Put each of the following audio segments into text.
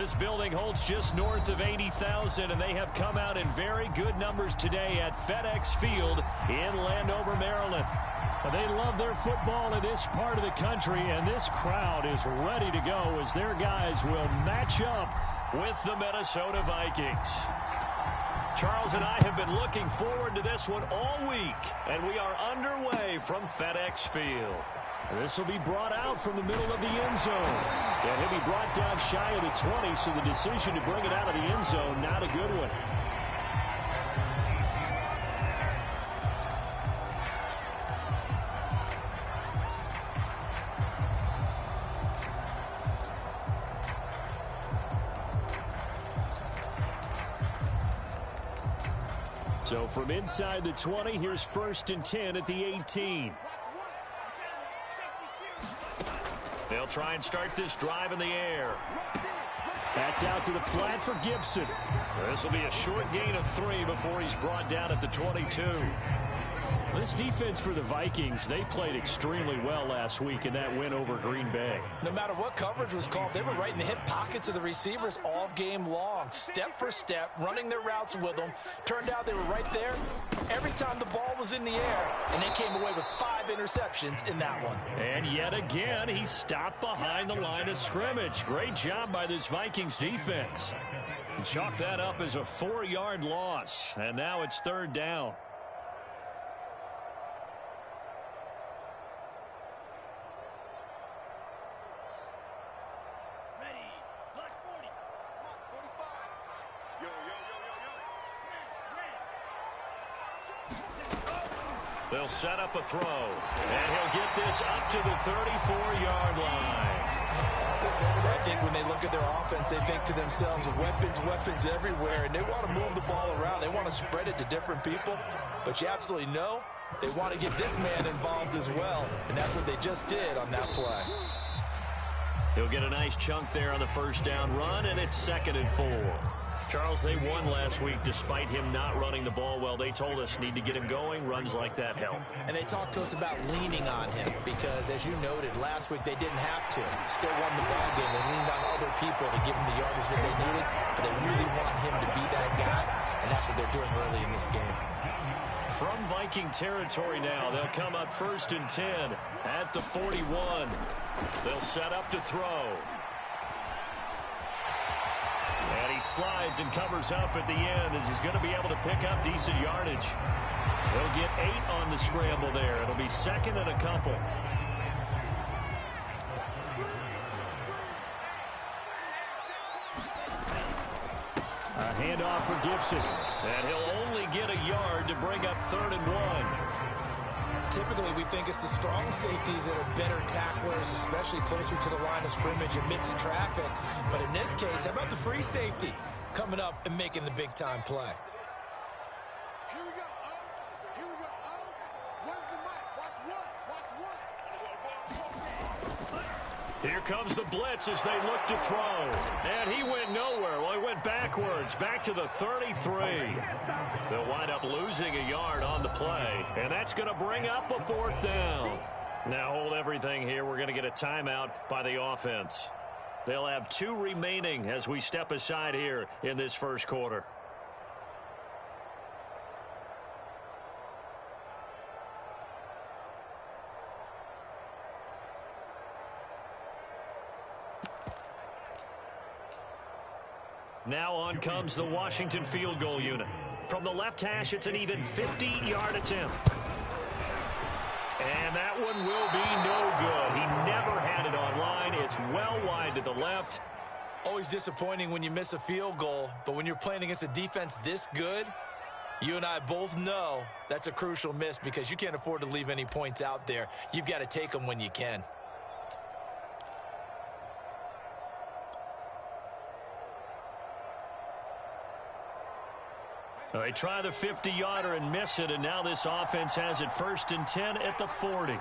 This building holds just north of 80,000, and they have come out in very good numbers today at FedEx Field in Landover, Maryland. They love their football in this part of the country, and this crowd is ready to go as their guys will match up with the Minnesota Vikings. Charles and I have been looking forward to this one all week, and we are underway from FedEx Field. This will be brought out from the middle of the end zone. And he'll be brought down shy of the 20, so the decision to bring it out of the end zone, not a good one. So from inside the 20, here's 1st and 10 at the 18. They'll try and start this drive in the air. That's out to the flat for Gibson. This will be a short gain of 3 before he's brought down at the 22. This defense for the Vikings, they played extremely well last week in that win over Green Bay. No matter what coverage was called, they were right in the hip pockets of the receivers all game long, step for step, running their routes with them. Turned out they were right there every time the ball was in the air, and they came away with 5 interceptions in that one. And yet again, he stopped behind the line of scrimmage. Great job by this Vikings defense. Chalk that up as a 4-yard loss, and now it's 3rd down. They'll set up a throw, and he'll get this up to the 34-yard line. I think when they look at their offense, they think to themselves, weapons everywhere, and they want to move the ball around. They want to spread it to different people, but you absolutely know they want to get this man involved as well, and that's what they just did on that play. He'll get a nice chunk there on the 1st down run, and it's 2nd and 4. Charles, they won last week despite him not running the ball well. They told us need to get him going. Runs like that help. And they talked to us about leaning on him because, as you noted, last week they didn't have to. Still won the ball game. They leaned on other people to give him the yardage that they needed, but they really want him to be that guy, and that's what they're doing early in this game. From Viking territory now, they'll come up 1st and 10 at the 41. They'll set up to throw. And he slides and covers up at the end as he's going to be able to pick up decent yardage. He'll get 8 on the scramble there. It'll be 2nd and a couple. A handoff for Gibson. And he'll only get a yard to bring up 3rd and 1. Typically, we think it's the strong safeties that are better tacklers, especially closer to the line of scrimmage amidst traffic. But in this case, how about the free safety coming up and making the big-time play? Here we go. Here we go. Where's the mic? Watch one. Here comes the blitz as they look to throw. And he went nowhere. Well, he went backwards, back to the 33. They'll wind up losing a yard on the play, and that's going to bring up a 4th down. Now hold everything here. We're going to get a timeout by the offense. They'll have 2 remaining as we step aside here in this 1st quarter. Now on comes the Washington field goal unit. From the left hash, it's an even 50-yard attempt. And that one will be no good. He never had it on line. It's well wide to the left. Always disappointing when you miss a field goal, but when you're playing against a defense this good, you and I both know that's a crucial miss because you can't afford to leave any points out there. You've got to take them when you can. They try the 50-yarder and miss it, and now this offense has it 1st and 10 at the 40.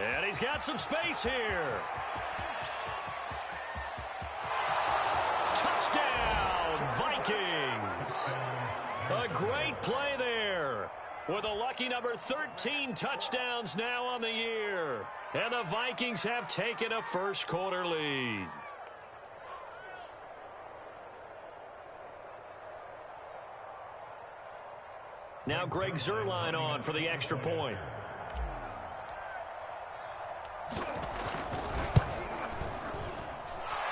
And he's got some space here. Touchdown, Vikings. A great play there. with a lucky number 13 touchdowns now on the year. And the Vikings have taken a first quarter lead. Now Greg Zuerlein on for the extra point.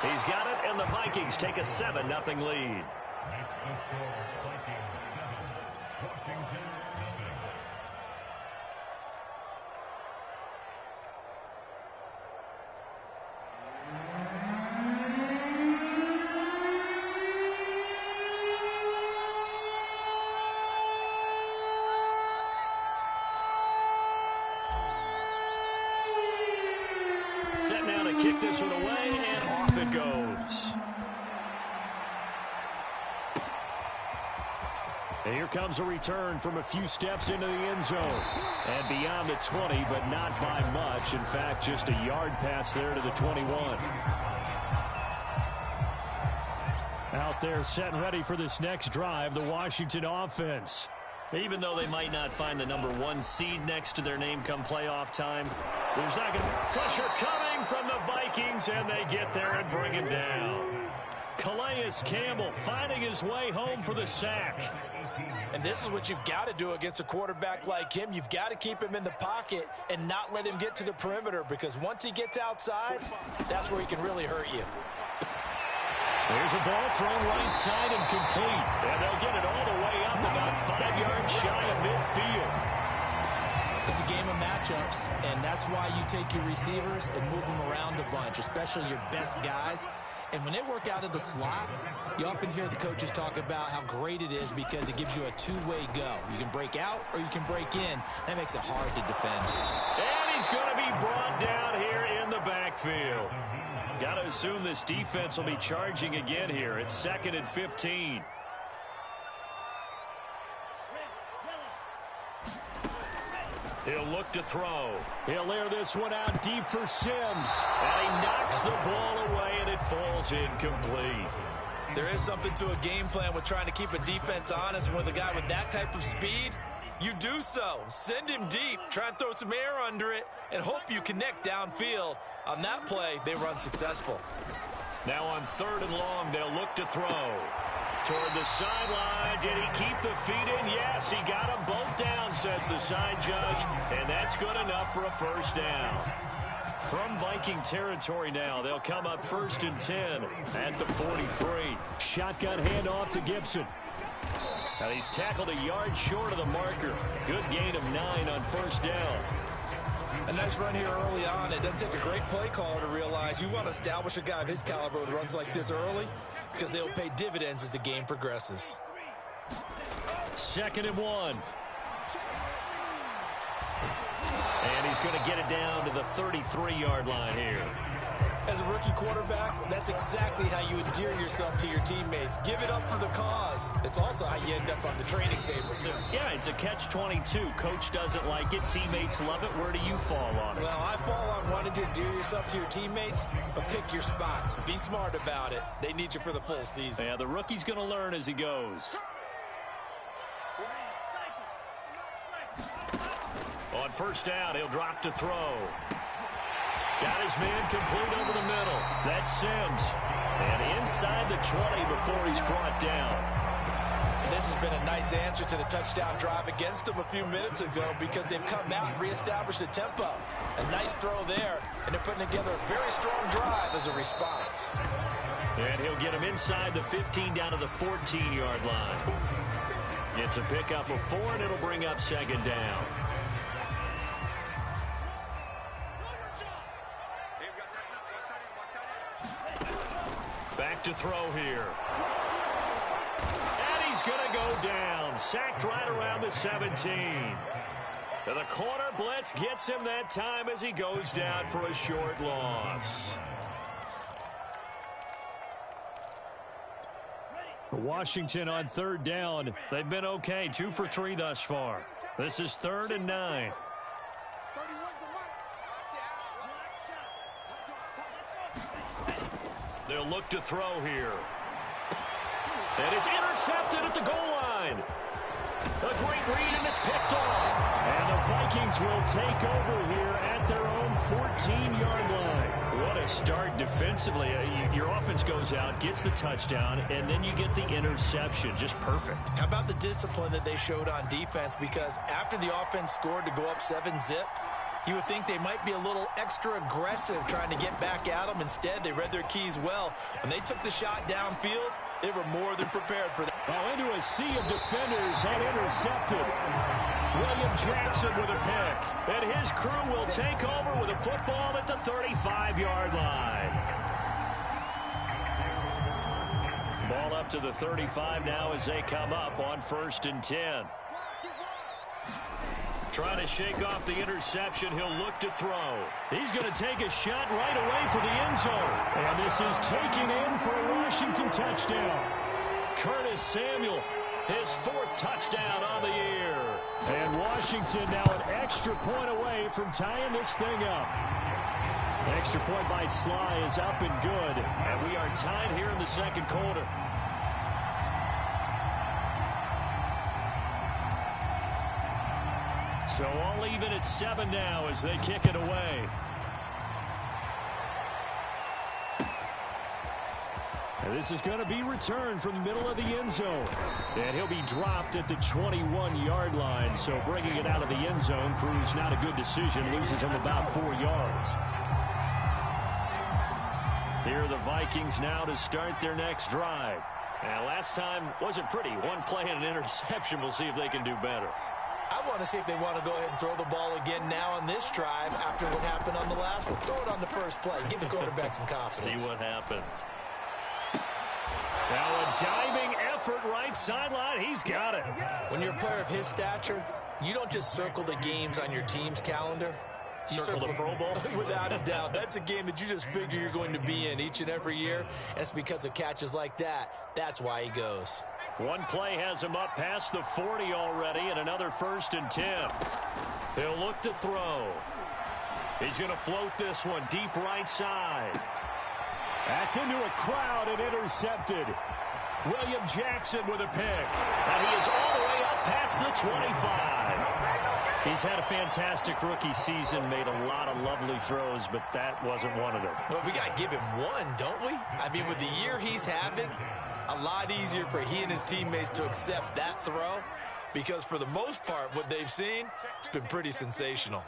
He's got it, and the Vikings take a 7-0 lead. Set now to kick this one away, and off it goes. And here comes a return from a few steps into the end zone. And beyond the 20, but not by much. In fact, just a yard pass there to the 21. Out there set and ready for this next drive, the Washington offense. Even though they might not find the number 1 seed next to their name come playoff time, there's not going to be pressure coming from the Vikings, and they get there and bring him down. Calais Campbell finding his way home for the sack. And this is what you've got to do against a quarterback like him. You've got to keep him in the pocket and not let him get to the perimeter, because once he gets outside, that's where he can really hurt you. There's a ball thrown right side and complete. And they'll get it all the way up about 5 yards shy of midfield. It's a game of matchups, and that's why you take your receivers and move them around a bunch, especially your best guys. And when they work out of the slot, you often hear the coaches talk about how great it is because it gives you a two-way go. You can break out or you can break in. That makes it hard to defend. And he's going to be brought down here in the backfield. Got to assume this defense will be charging again here. It's 2nd and 15. He'll look to throw. He'll air this one out deep for Sims. And he knocks the ball away, and it falls incomplete. There is something to a game plan with trying to keep a defense honest. With a guy with that type of speed, you do so. Send him deep, try and throw some air under it, and hope you connect downfield. On that play, they were unsuccessful. Now on 3rd and long, they'll look to throw. Toward the sideline. Did he keep the feet in? Yes, he got them both down, says the side judge. And that's good enough for a first down. From Viking territory now, they'll come up 1st and 10 at the 43. Shotgun handoff to Gibson. Now he's tackled a yard short of the marker. Good gain of 9 on 1st down. A nice run here early on. It doesn't take a great play caller to realize you want to establish a guy of his caliber with runs like this early, because they'll pay dividends as the game progresses. 2nd and 1. And he's going to get it down to the 33-yard line here. As a rookie quarterback, that's exactly how you endear yourself to your teammates. Give it up for the cause. It's also how you end up on the training table, too. Yeah, it's a catch-22. Coach doesn't like it. Teammates love it. Where do you fall on it? Well, I fall on wanting to endear yourself to your teammates, but pick your spots. Be smart about it. They need you for the full season. Yeah, the rookie's going to learn as he goes. On 1st down, he'll drop to throw. Got his man complete over the middle. That's Sims. And inside the 20 before he's brought down. And this has been a nice answer to the touchdown drive against them a few minutes ago, because they've come out and reestablished the tempo. A nice throw there, and they're putting together a very strong drive as a response. And he'll get him inside the 15 down to the 14-yard line. It's a pickup of 4, and it'll bring up 2nd down. Back to throw here. And he's going to go down. Sacked right around the 17. And the corner blitz gets him that time as he goes down for a short loss. Washington on 3rd down. They've been okay. 2 for 3 thus far. This is 3rd and 9. They'll look to throw here. And it's intercepted at the goal line. A great read, and it's picked off. And the Vikings will take over here at their own 14-yard line. What a start defensively. Your offense goes out, gets the touchdown, and then you get the interception. Just perfect. How about the discipline that they showed on defense? Because after the offense scored to go up 7-zip, you would think they might be a little extra aggressive trying to get back at them. Instead, they read their keys well. When they took the shot downfield, they were more than prepared for that. Oh, into a sea of defenders and intercepted. William Jackson with a pick. And his crew will take over with a football at the 35-yard line. Ball up to the 35 now as they come up on 1st and 10. Trying to shake off the interception. He'll look to throw. He's going to take a shot right away for the end zone. And this is taken in for a Washington touchdown. Curtis Samuel, his 4th touchdown on the year. And Washington now an extra point away from tying this thing up. Extra point by Sly is up and good. And we are tied here in the 2nd quarter. So all even at 7 now as they kick it away. And this is going to be returned from the middle of the end zone. And he'll be dropped at the 21-yard line. So bringing it out of the end zone proves not a good decision. Loses him about 4 yards. Here are the Vikings now to start their next drive. And last time wasn't pretty. One play and an interception. We'll see if they can do better. I want to see if they want to go ahead and throw the ball again now on this drive after what happened on the last one. Throw it on the first play. Give the quarterback some confidence. See what happens. Now a diving effort right sideline. He's got it. When you're a player of his stature, you don't just circle the games on your team's calendar. You circle the Pro Bowl? Without a doubt. That's a game that you just figure you're going to be in each and every year. And it's because of catches like that. That's why he goes. One play has him up past the 40 already, and another 1st and 10. He'll look to throw. He's going to float this one deep right side. That's into a crowd and intercepted. William Jackson with a pick. And he is all the way up past the 25. He's had a fantastic rookie season, made a lot of lovely throws, but that wasn't one of them. Well, we got to give him one, don't we? I mean, with the year he's having, a lot easier for he and his teammates to accept that throw because for the most part, what they've seen, it's been pretty sensational.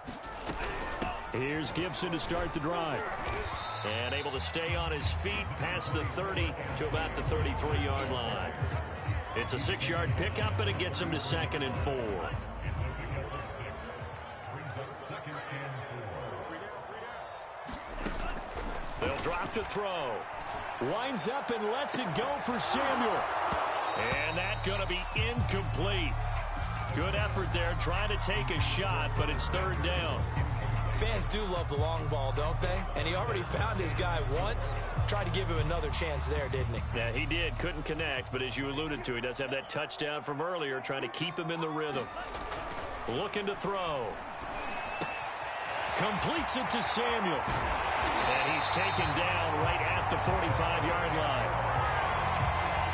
Here's Gibson to start the drive. And able to stay on his feet past the 30 to about the 33-yard line. It's a 6-yard pickup, and it gets him to 2nd and 4. They'll drop to throw. Winds up and lets it go for Samuel. And that's going to be incomplete. Good effort there, trying to take a shot, but it's 3rd down. Fans do love the long ball, don't they? And he already found his guy once. Tried to give him another chance there, didn't he? Yeah, he did. Couldn't connect, but as you alluded to, he does have that touchdown from earlier, trying to keep him in the rhythm. Looking to throw. Completes it to Samuel. And he's taken down right at the 45-yard line.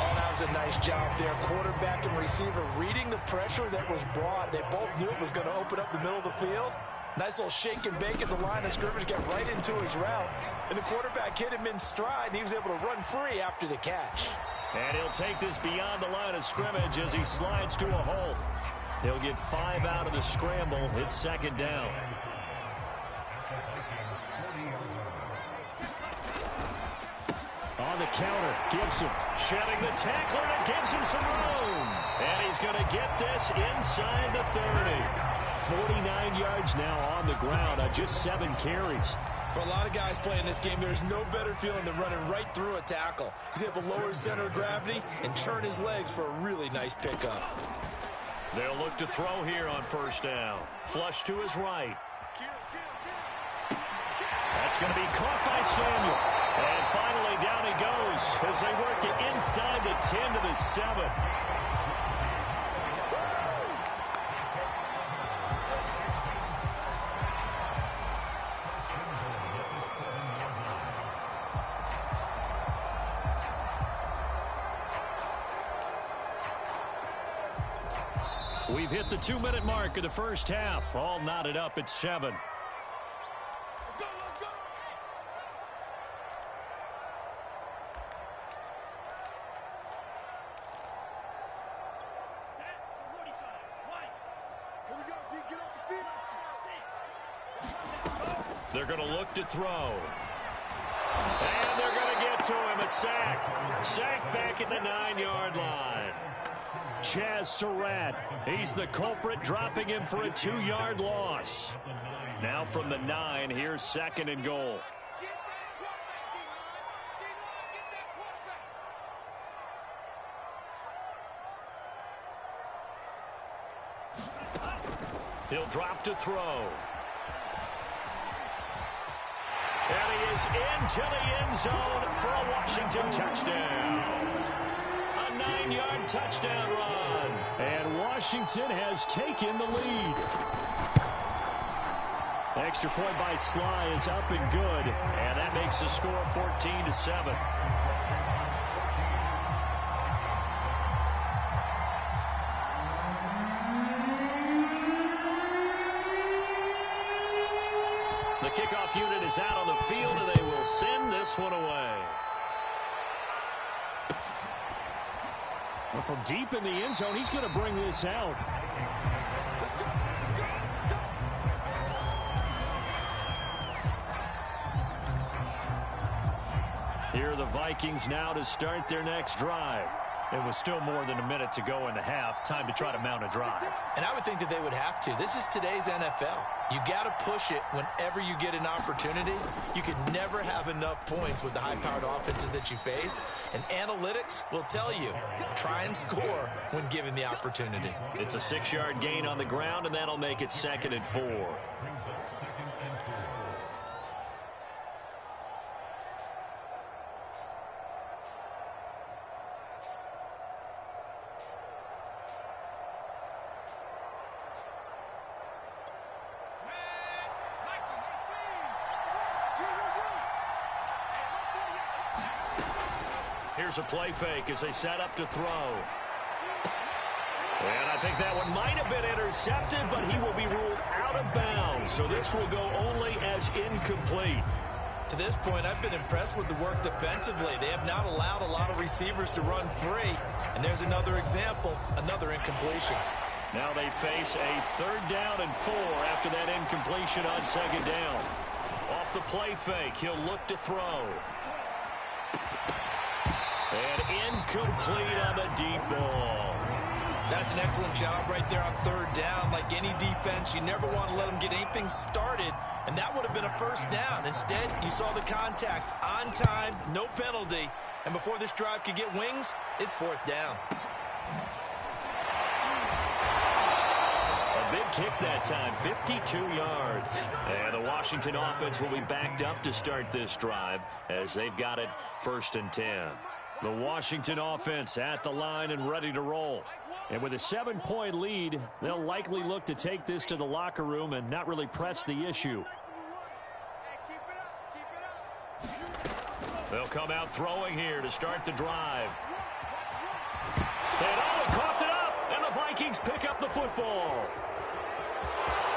Oh, that was a nice job there. Quarterback and receiver reading the pressure that was brought. They both knew it was going to open up the middle of the field. Nice little shake and bake at the line of scrimmage, got right into his route. And the quarterback hit him in stride, and he was able to run free after the catch. And he'll take this beyond the line of scrimmage as he slides to a hole. He'll get 5 out of the scramble. It's 2nd down. On the counter, Gibson. Shedding the tackler, and it gives him some room. And he's going to get this inside the 30. 49 yards now on the ground on just 7 carries. For a lot of guys playing this game, there's no better feeling than running right through a tackle. He's able to lower his center of gravity and churn his legs for a really nice pickup. They'll look to throw here on 1st down. Flush to his right. That's going to be caught by Samuel. And finally down he goes as they work it inside the 10 to the 7. We've hit the 2-minute mark of the first half. All knotted up at 7. They're going to look to throw. And they're going to get to him. A sack. Sack back at the 9-yard line. Chaz Surratt, he's the culprit, dropping him for a 2-yard loss. Now from the 9, here's 2nd and goal. He'll drop to throw. And he is into the end zone for a Washington touchdown. A 9-yard touchdown run. And Washington has taken the lead. Extra point by Sly is up and good. And that makes the score 14-7. The kickoff unit is out on the field, and they will send this one away. Well, from deep in the end zone, he's going to bring this out. Here are the Vikings now to start their next drive. It was still more than a minute to go in the half. Time to try to mount a drive. And I would think that they would have to. This is today's NFL. You got to push it whenever you get an opportunity. You could never have enough points with the high-powered offenses that you face. And analytics will tell you, try and score when given the opportunity. It's a 6-yard gain on the ground, and that'll make it 2nd and 4. Here's a play fake as they set up to throw. And I think that one might have been intercepted, but he will be ruled out of bounds. So this will go only as incomplete. To this point, I've been impressed with the work defensively. They have not allowed a lot of receivers to run free. And there's another example, another incompletion. Now they face a 3rd down and 4 after that incompletion on 2nd down. Off the play fake, he'll look to throw. And incomplete on the deep ball. That's an excellent job right there on 3rd down. Like any defense, you never want to let them get anything started, and that would have been a 1st down. Instead, you saw the contact on time, no penalty, and before this drive could get wings, it's 4th down. A big kick that time, 52 yards. And the Washington offense will be backed up to start this drive as they've got it 1st and 10. The Washington offense at the line and ready to roll. And with a 7-point lead, they'll likely look to take this to the locker room and not really press the issue. They'll come out throwing here to start the drive. And oh, he coughed it up, and the Vikings pick up the football.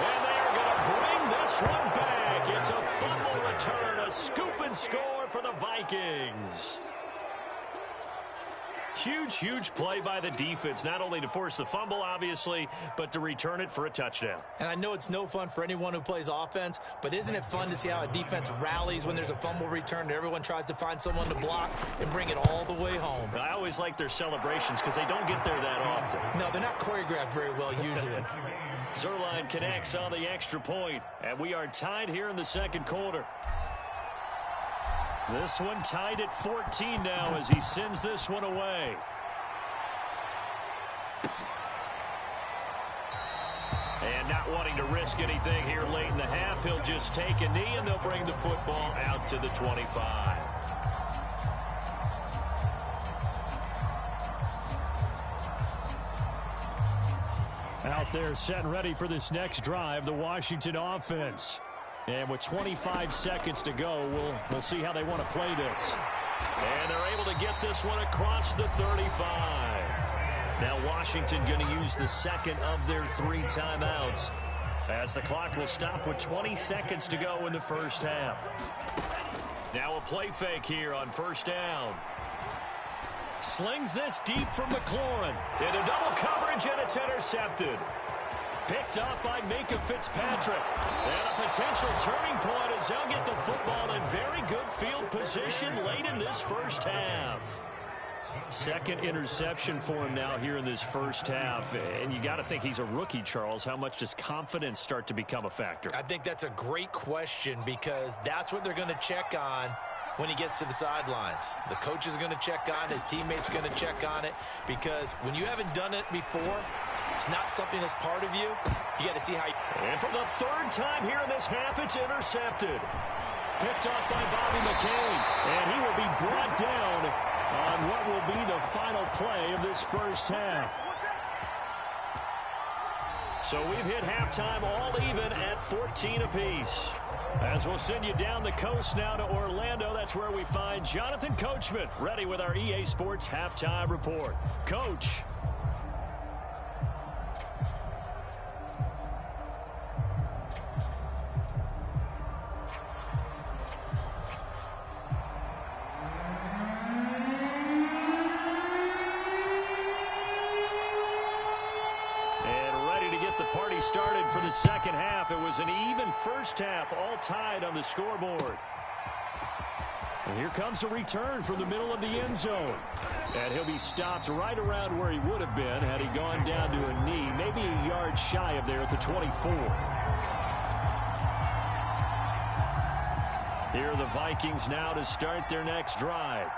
And they are going to bring this one back. It's a fumble return, a scoop and score for the Vikings. Huge, huge play by the defense, not only to force the fumble, obviously, but to return it for a touchdown. And I know it's no fun for anyone who plays offense, but isn't it fun to see how a defense rallies when there's a fumble return and everyone tries to find someone to block and bring it all the way home? I always like their celebrations because they don't get there that often. No, they're not choreographed very well usually. Zerline connects on the extra point, and we are tied here in the 2nd quarter. This one tied at 14 now as he sends this one away. And not wanting to risk anything here late in the half, he'll just take a knee, and they'll bring the football out to the 25. Out there set and ready for this next drive, the Washington offense. And with 25 seconds to go, we'll see how they want to play this. And they're able to get this one across the 35. Now Washington going to use the second of their 3 timeouts as the clock will stop with 20 seconds to go in the first half. Now a play fake here on first down. Slings this deep from McLaurin. Into double coverage, and it's intercepted. Picked up by Minka Fitzpatrick. And a potential turning point as they'll get the football in very good field position late in this first half. Second interception for him now here in this first half. And you got to think he's a rookie, Charles. How much does confidence start to become a factor? I think that's a great question because that's what they're going to check on when he gets to the sidelines. The coach is going to check on it. His teammates are going to check on it because when you haven't done it before, it's not something that's part of you. You got to see how you... And for the third time here in this half, it's intercepted. Picked off by Bobby McCain. And he will be brought down on what will be the final play of this first half. So we've hit halftime all even at 14 apiece. As we'll send you down the coast now to Orlando, that's where we find Jonathan Coachman ready with our EA Sports Halftime Report. Coach. Started for the second half. It was an even first half, all tied on the scoreboard. And here comes a return from the middle of the end zone. And he'll be stopped right around where he would have been had he gone down to a knee, maybe a yard shy of there at the 24. Here are the Vikings now to start their next drive.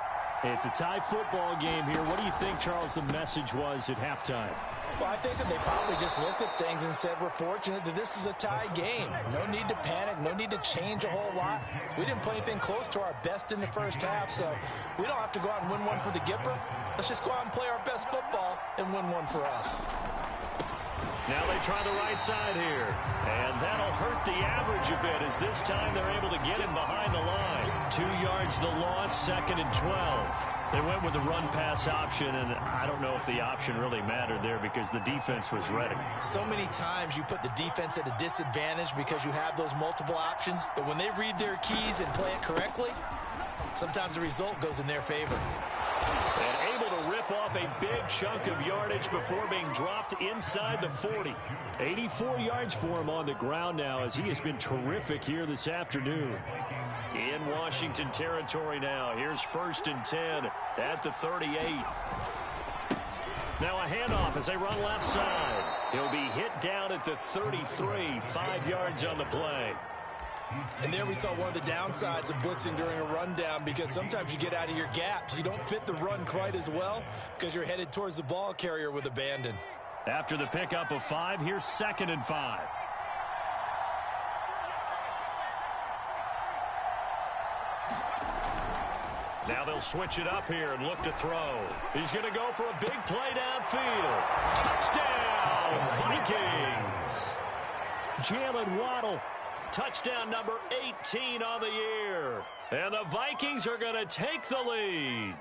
It's a tie football game here. What do you think, Charles, the message was at halftime? Well, I think that they probably just looked at things and said, we're fortunate that this is a tie game. No need to panic. No need to change a whole lot. We didn't play anything close to our best in the first half, so we don't have to go out and win one for the Gipper. Let's just go out and play our best football and win one for us. Now they try the right side here. And that'll hurt the average a bit as this time they're able to get him behind the line. 2 yards the loss, 2nd and 12. They went with the run-pass option, and I don't know if the option really mattered there because the defense was ready. So many times you put the defense at a disadvantage because you have those multiple options, but when they read their keys and play it correctly, sometimes the result goes in their favor. And able to rip off a big chunk of yardage before being dropped inside the 40. 84 yards for him on the ground now as he has been terrific here this afternoon. In Washington territory now. Here's 1st and 10 at the 38. Now a handoff as they run left side. He'll be hit down at the 33, 5 yards on the play. And there we saw one of the downsides of blitzing during a rundown because sometimes you get out of your gaps. You don't fit the run quite as well because you're headed towards the ball carrier with abandon. After the pickup of 5, here's 2nd and 5. Now they'll switch it up here and look to throw. He's going to go for a big play downfield. Touchdown, Vikings. Jalen Waddle, touchdown number 18 on the year. And the Vikings are going to take the lead.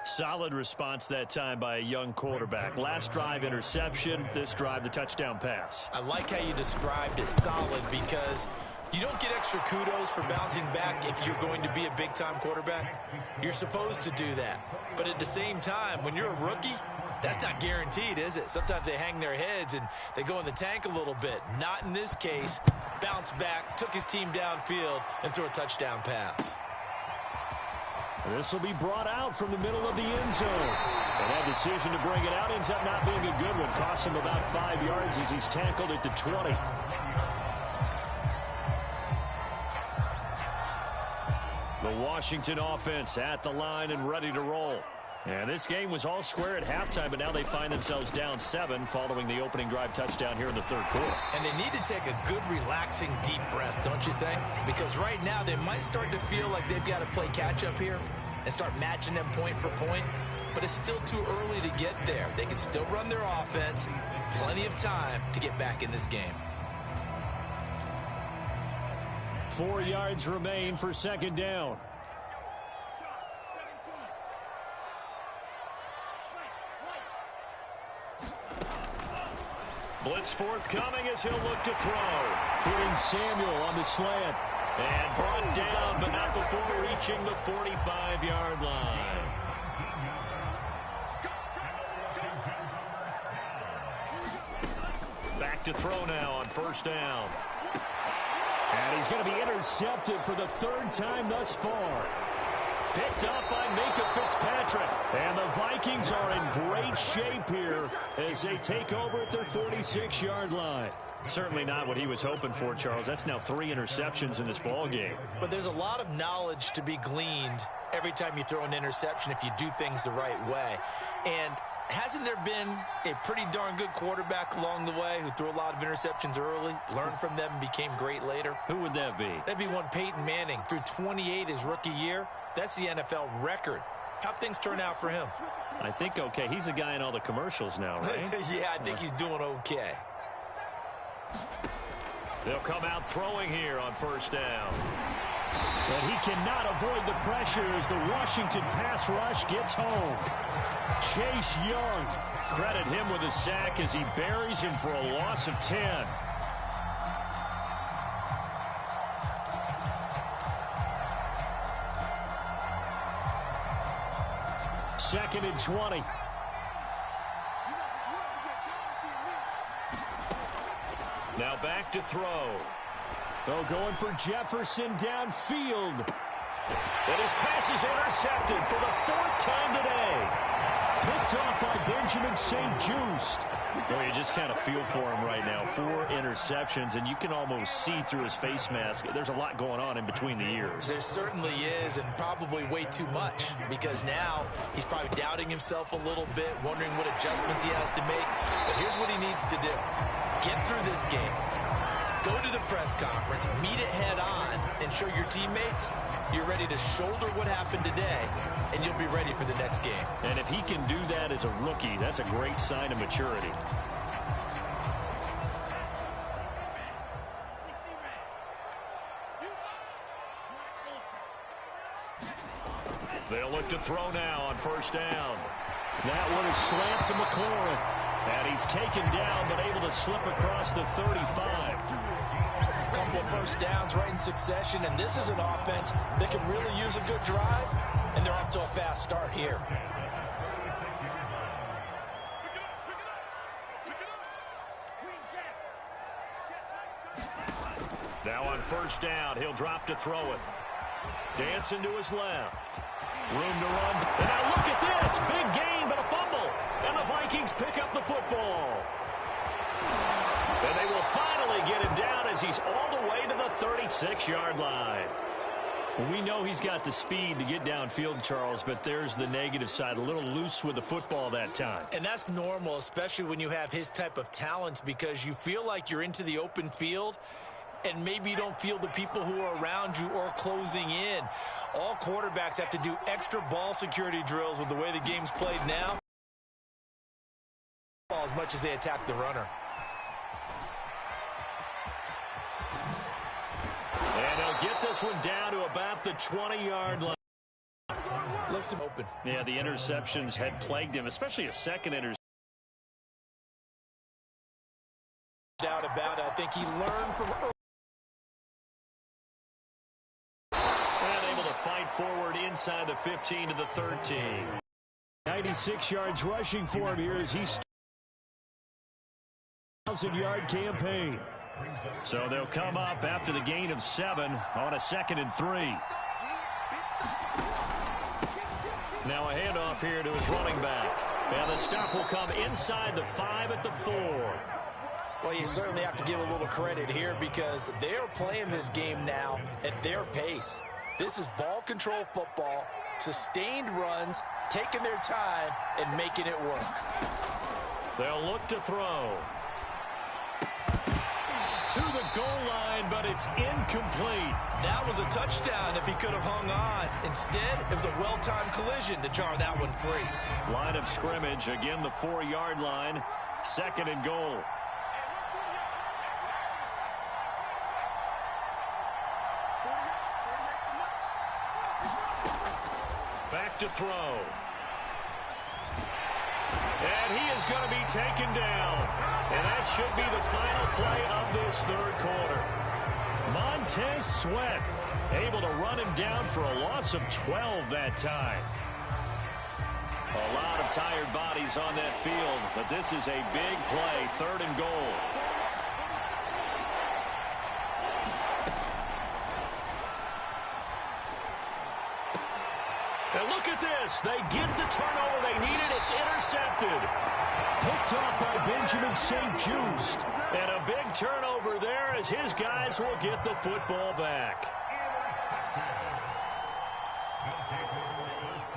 Solid response that time by a young quarterback. Last drive, interception. This drive, the touchdown pass. I like how you described it, solid, because you don't get extra kudos for bouncing back if you're going to be a big-time quarterback. You're supposed to do that. But at the same time, when you're a rookie, that's not guaranteed, is it? Sometimes they hang their heads and they go in the tank a little bit. Not in this case. Bounce back, took his team downfield, and threw a touchdown pass. This will be brought out from the middle of the end zone. And that decision to bring it out ends up not being a good one. Costs him about 5 yards as he's tackled at the 20. The Washington offense at the line and ready to roll. And this game was all square at halftime, but now they find themselves down 7 following the opening drive touchdown here in the third quarter. And they need to take a good, relaxing, deep breath, don't you think? Because right now they might start to feel like they've got to play catch-up here and start matching them point for point. But it's still too early to get there. They can still run their offense. Plenty of time to get back in this game. 4 yards remain for 2nd down. Blitz forthcoming as he'll look to throw. Hitting Samuel on the slant. And brought down, but not before reaching the 45-yard line. Back to throw now on first down. And he's going to be intercepted for the third time thus far. Picked up by Minka Fitzpatrick. And the Vikings are in great shape here as they take over at their 46-yard line. Certainly not what he was hoping for, Charles. That's now 3 interceptions in this ball game. But there's a lot of knowledge to be gleaned every time you throw an interception if you do things the right way. And hasn't there been a pretty darn good quarterback along the way who threw a lot of interceptions early, learned from them, and became great later? Who would that be? That'd be one Peyton Manning. Threw 28 his rookie year. That's the NFL record. How'd things turn out for him? I think okay. He's a guy in all the commercials now, right? Yeah, I think he's doing okay. They'll come out throwing here on first down. But he cannot avoid the pressure as the Washington pass rush gets home. Chase Young. Credit him with a sack as he buries him for a loss of 10. Second and 20. Now back to throw. They're going for Jefferson downfield. And his pass is intercepted for the 4th time today. Picked off by Benjamin St-Juste. Well, you just kind of feel for him right now. 4 interceptions, and you can almost see through his face mask. There's a lot going on in between the ears. There certainly is, and probably way too much, because now he's probably doubting himself a little bit, wondering what adjustments he has to make. But here's what he needs to do. Get through this game. Go to the press conference, meet it head on, and show your teammates you're ready to shoulder what happened today, and you'll be ready for the next game. And if he can do that as a rookie, that's a great sign of maturity. They'll look to throw now on first down. That one is slant to McLaurin. And he's taken down, but able to slip across the 35. A couple of first downs right in succession, and this is an offense that can really use a good drive, and they're off to a fast start here. Now on first down, he'll drop to throw it. Dancing to his left. Room to run. And now look at this. Big gain, but a fumble. And the Vikings pick up the football. And they will finally get him down as he's all the way to the 36-yard line. We know he's got the speed to get downfield, Charles, but there's the negative side. A little loose with the football that time. And that's normal, especially when you have his type of talents, because you feel like you're into the open field, and maybe you don't feel the people who are around you or closing in. All quarterbacks have to do extra ball security drills with the way the game's played now, as much as they attack the runner. And they'll get this one down to about the 20-yard line. Looks to open. Yeah, the interceptions had plagued him, especially a second interception. Doubt about it. I think he learned from early. And able to fight forward inside the 15 to the 13. 96 yards rushing for him here as he's 1,000-yard campaign. So they'll come up after the gain of 7 on a 2nd and 3. Now a handoff here to his running back. And the stop will come inside the 5 at the 4. Well, you certainly have to give a little credit here because they are playing this game now at their pace. This is ball control football, sustained runs, taking their time, and making it work. They'll look to throw. To the goal line, but it's incomplete. That was a touchdown if he could have hung on. Instead, it was a well-timed collision to jar that one free. Line of scrimmage, again the 4-yard line, 2nd and goal. Back to throw. And he is going to be taken down. And that should be the final play of this third quarter. Montez Sweat able to run him down for a loss of 12 that time. A lot of tired bodies on that field, but this is a big play, 3rd and goal. And look at this. They get the turnover they needed. It's intercepted. Picked off by Benjamin St. Just. And a big turnover there as his guys will get the football back.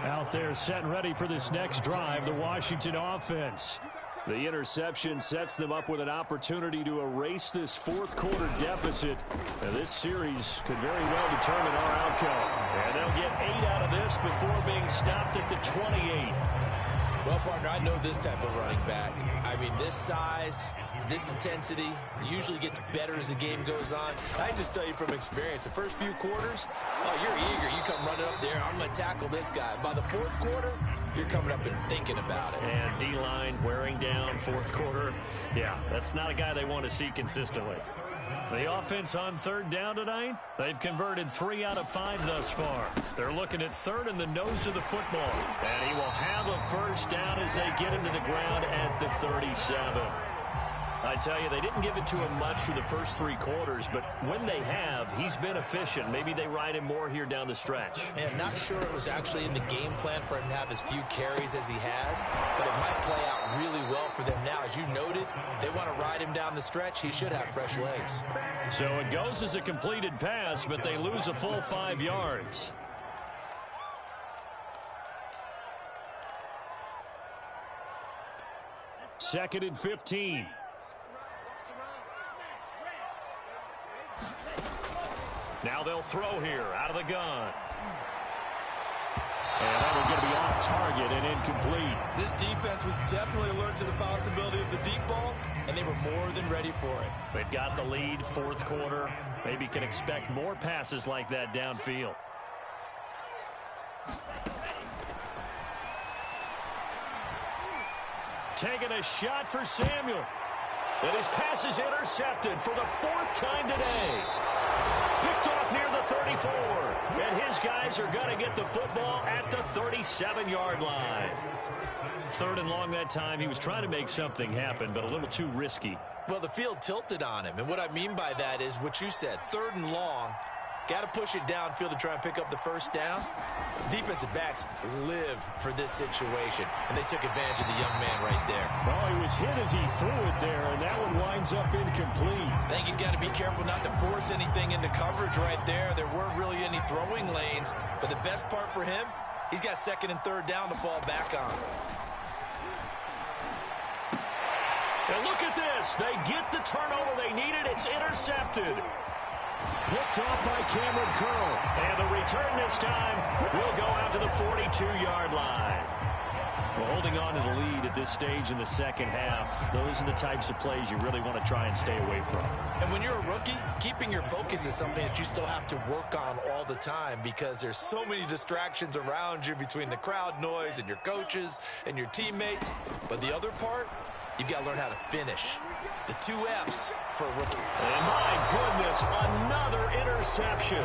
Out there set and ready for this next drive, the Washington offense. The interception sets them up with an opportunity to erase this fourth quarter deficit. And this series could very well determine our outcome. And they'll get 8 out of this before being stopped at the 28. Well, partner, I know this type of running back. I mean, this size, this intensity usually gets better as the game goes on. I just tell you from experience, the first few quarters, oh, you're eager. You come running up there, I'm going to tackle this guy. By the fourth quarter, you're coming up and thinking about it. And D-line wearing down fourth quarter. Yeah, that's not a guy they want to see consistently. The offense on 3rd down tonight, they've converted 3 out of 5 thus far. They're looking at 3rd in the nose of the football. And he will have a first down as they get him to the ground at the 37. I tell you, they didn't give it to him much for the first 3 quarters, but when they have, he's been efficient. Maybe they ride him more here down the stretch. And not sure it was actually in the game plan for him to have as few carries as he has, but it might play out really well for them now. As you noted, if they want to ride him down the stretch, he should have fresh legs. So it goes as a completed pass, but they lose a full 5 yards. Second and 15. Now they'll throw here out of the gun. And that one going to be off target and incomplete. This defense was definitely alert to the possibility of the deep ball, and they were more than ready for it. They've got the lead, fourth quarter. Maybe can expect more passes like that downfield. Taking a shot for Samuel. And his pass is intercepted for the 4th time today. Picked off near the 34. And his guys are going to get the football at the 37-yard line. 3rd and long that time. He was trying to make something happen, but a little too risky. Well, the field tilted on him. And what I mean by that is what you said. 3rd and long. Got to push it downfield to try and pick up the first down. Defensive backs live for this situation, and they took advantage of the young man right there. Well, he was hit as he threw it there, and that one winds up incomplete. I think he's got to be careful not to force anything into coverage right there. There weren't really any throwing lanes, but the best part for him, he's got 2nd and 3rd down to fall back on. And look at this. They get the turnover they needed. It's intercepted. Picked off by Cameron Curl. And the return this time will go out to the 42-yard line. Well, holding on to the lead at this stage in the second half, those are the types of plays you really want to try and stay away from. And when you're a rookie, keeping your focus is something that you still have to work on all the time because there's so many distractions around you between the crowd noise and your coaches and your teammates. But the other part, you've got to learn how to finish. It's the 2 F's for a rookie. And my goodness, another interception.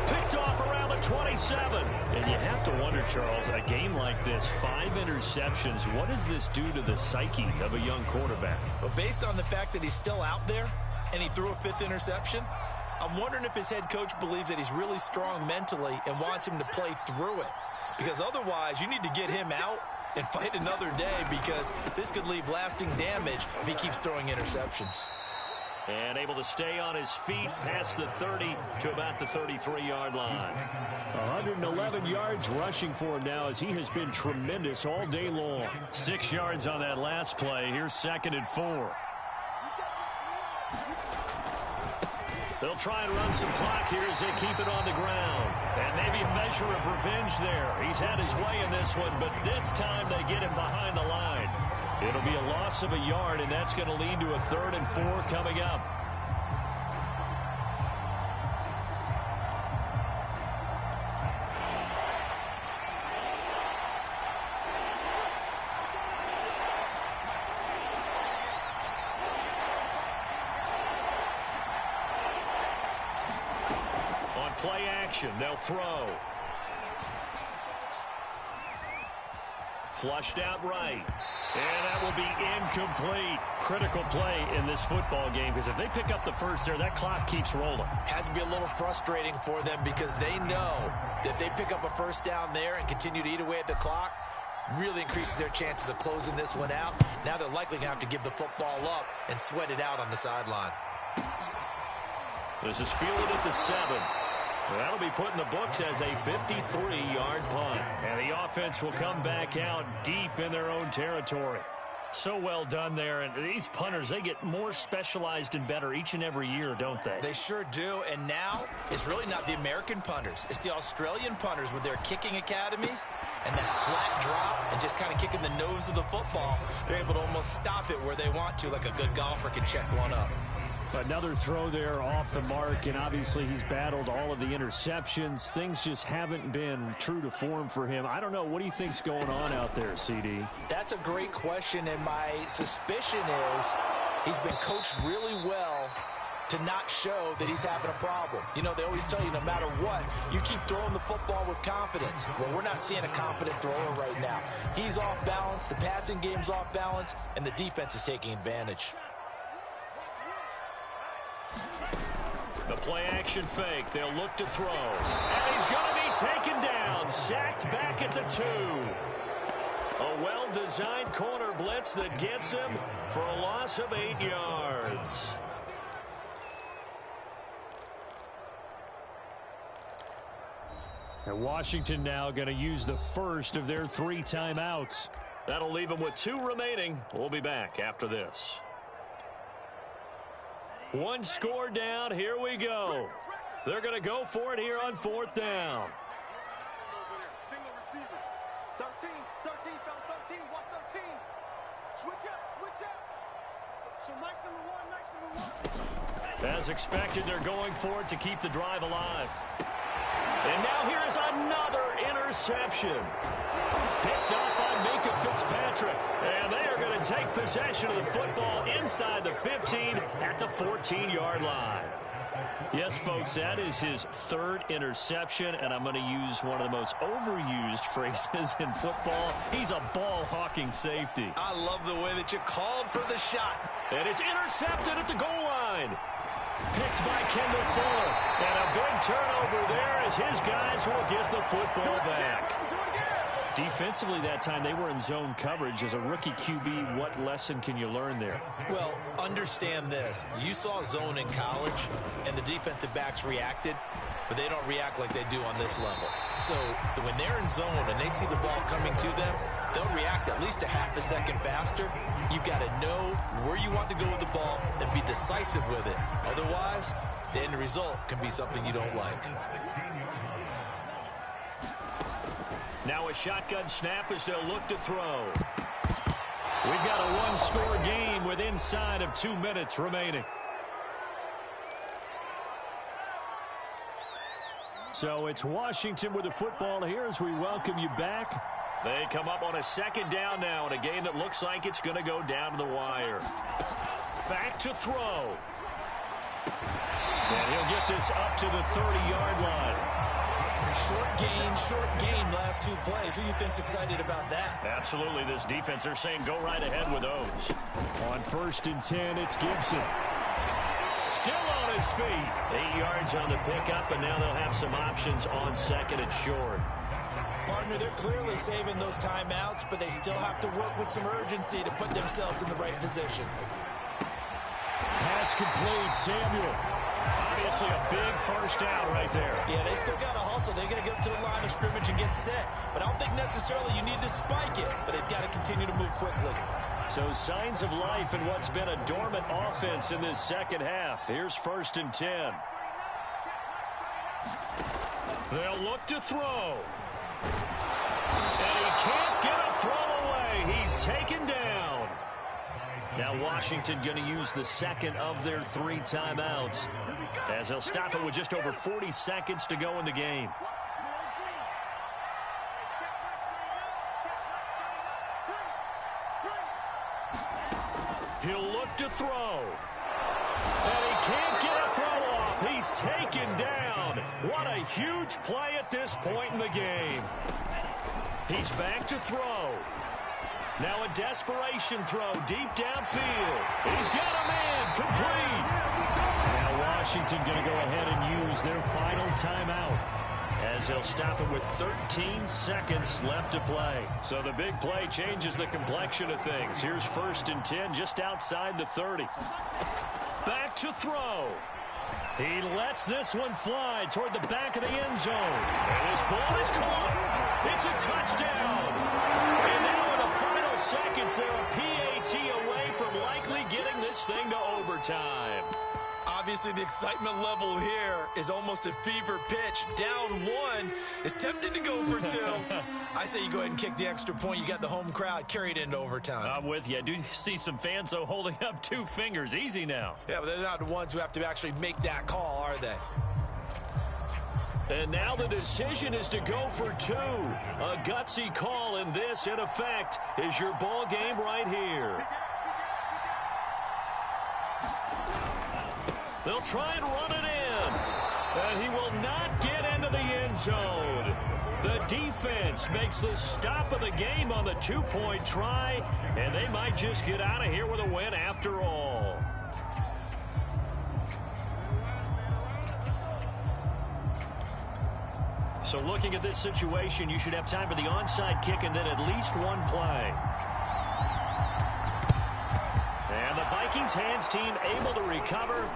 Picked off around the 27. And you have to wonder, Charles, a game like this, 5 interceptions, what does this do to the psyche of a young quarterback? But based on the fact that he's still out there and he threw a 5th interception, I'm wondering if his head coach believes that he's really strong mentally and wants him to play through it. Because otherwise, you need to get him out and fight another day because this could leave lasting damage if he keeps throwing interceptions. And able to stay on his feet past the 30 to about the 33-yard line. 111 yards rushing for him now as he has been tremendous all day long. 6 yards on that last play. Here's 2nd and 4. They'll try and run some clock here as they keep it on the ground. And maybe a measure of revenge there. He's had his way in this one, but this time they get him behind the line. It'll be a loss of a yard, and that's going to lead to a 3rd and 4 coming up. play action. They'll throw. Flushed out right. And that will be incomplete. Critical play in this football game, because if they pick up the first there, that clock keeps rolling. Has to be a little frustrating for them, because they know that they pick up a first down there and continue to eat away at the clock, really increases their chances of closing this one out. Now they're likely going to have to give the football up and sweat it out on the sideline. This is fielded at the 7. That'll be put in the books as a 53-yard punt. And the offense will come back out deep in their own territory. So well done there. And these punters, they get more specialized and better each and every year, don't they? They sure do. And now it's really not the American punters. It's the Australian punters with their kicking academies and that flat drop and just kind of kicking the nose of the football. They're able to almost stop it where they want to, like a good golfer can check one up. Another throw there off the mark, and obviously he's battled all of the interceptions. Things just haven't been true to form for him. I don't know. What do you think's going on out there, CD? That's a great question, and my suspicion is he's been coached really well to not show that he's having a problem. You know, they always tell you no matter what, you keep throwing the football with confidence. Well, we're not seeing a confident thrower right now. He's off balance, the passing game's off balance, and the defense is taking advantage. The play-action fake. They'll look to throw. And he's going to be taken down. Sacked back at the 2. A well-designed corner blitz that gets him for a loss of 8 yards. And Washington now going to use the first of their 3 timeouts. That'll leave them with 2 remaining. We'll be back after this. 1 score down. Here we go. They're going to go for it here on 4th down. Single receiver. 13, found 13, watch 13. Switch up. So nice number 1. As expected, they're going for it to keep the drive alive. And now here is another interception. Picked up by Minka Fitzpatrick. And they are going to take possession of the football inside the 15 at the 14-yard line. Yes, folks, that is his 3rd interception, and I'm going to use one of the most overused phrases in football. He's a ball-hawking safety. I love the way that you called for the shot. And it's intercepted at the goal line. Picked by Kendall Fuller. And a big turnover there as his guys will get the football back. Defensively that time, they were in zone coverage. As a rookie QB, what lesson can you learn there? Well, understand this. You saw zone in college, and the defensive backs reacted, but they don't react like they do on this level. So when they're in zone and they see the ball coming to them, they'll react at least a half a second faster. You've got to know where you want to go with the ball and be decisive with it. Otherwise, the end result can be something you don't like. Now a shotgun snap as they'll look to throw. We've got a 1-score game with inside of 2 minutes remaining. So it's Washington with the football here as we welcome you back. They come up on a 2nd down now in a game that looks like it's going to go down to the wire. Back to throw. And he'll get this up to the 30-yard line. Short gain last 2 plays. Who do you think's excited about that? Absolutely. This defense, they're saying go right ahead with those. On 1st and 10, it's Gibson. Still on his feet. 8 yards on the pickup, and now they'll have some options on 2nd and short. Partner, they're clearly saving those timeouts, but they still have to work with some urgency to put themselves in the right position. Pass complete, Samuel. Obviously a big first down right there. Yeah, they still got to hustle. They got to get up to the line of scrimmage and get set. But I don't think necessarily you need to spike it, but they've got to continue to move quickly. So signs of life in what's been a dormant offense in this 2nd half. Here's 1st and 10. They'll look to throw. And he can't get a throw away. He's taken down. Now Washington going to use the 2nd of their 3 timeouts as they'll stop it with just over 40 seconds to go in the game. He'll look to throw. And he can't get a throw off. He's taken down. What a huge play at this point in the game. He's back to throw. Now a desperation throw deep downfield. He's got a man complete. Now Washington going to go ahead and use their final timeout, as he'll stop it with 13 seconds left to play. So the big play changes the complexion of things. Here's 1st and 10 just outside the 30. Back to throw. He lets this one fly toward the back of the end zone. And his ball is caught. It's a touchdown. And now in the final seconds, they're a PAT away from likely getting this thing to overtime. Obviously, the excitement level here is almost a fever pitch. Down 1 is tempted to go for 2. I say you go ahead and kick the extra point. You got the home crowd, carry it into overtime. I'm with you. I do see some fans, though, holding up 2 fingers. Easy now. Yeah, but they're not the ones who have to actually make that call, are they? And now the decision is to go for 2. A gutsy call, and this, in effect, is your ball game right here. They'll try and run it in. And he will not get into the end zone. The defense makes the stop of the game on the 2-point try, and they might just get out of here with a win after all. So looking at this situation, you should have time for the onside kick and then at least one play. And the Vikings hands team able to recover.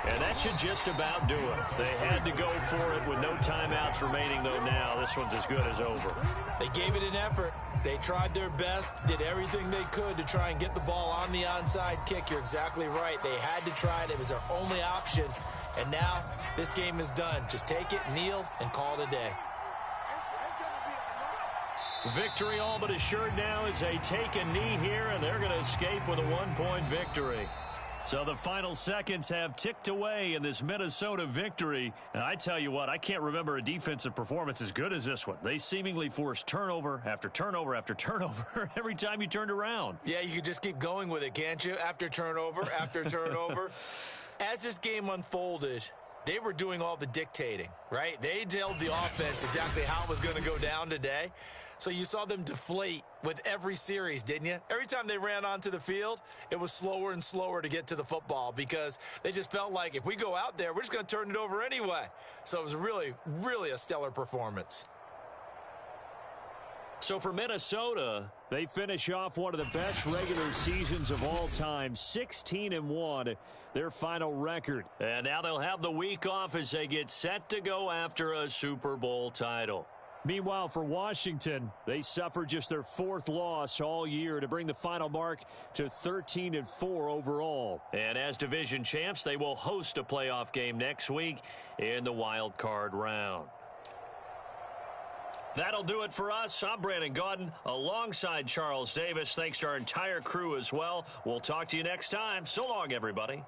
And that should just about do it. They had to go for it with no timeouts remaining, though now this one's as good as over. They gave it an effort. They tried their best, did everything they could to try and get the ball on the onside kick. You're exactly right. They had to try it. It was their only option. And now this game is done. Just take it, kneel, and call it a day. Victory all but assured now as they take a knee here, and they're going to escape with a 1-point victory. So the final seconds have ticked away in this Minnesota victory. And I tell you what, I can't remember a defensive performance as good as this one. They seemingly forced turnover after turnover after turnover every time you turned around. Yeah, you could just keep going with it, can't you? After turnover, after turnover. As this game unfolded, they were doing all the dictating, right? They told the offense exactly how it was going to go down today. So you saw them deflate with every series, didn't you? Every time they ran onto the field, it was slower and slower to get to the football because they just felt like if we go out there, we're just going to turn it over anyway. So it was really, really a stellar performance. So for Minnesota, they finish off one of the best regular seasons of all time, 16-1, their final record. And now they'll have the week off as they get set to go after a Super Bowl title. Meanwhile, for Washington, they suffered just their 4th loss all year to bring the final mark to 13-4 overall. And as division champs, they will host a playoff game next week in the wild card round. That'll do it for us. I'm Brandon Gaudin alongside Charles Davis. Thanks to our entire crew as well. We'll talk to you next time. So long, everybody.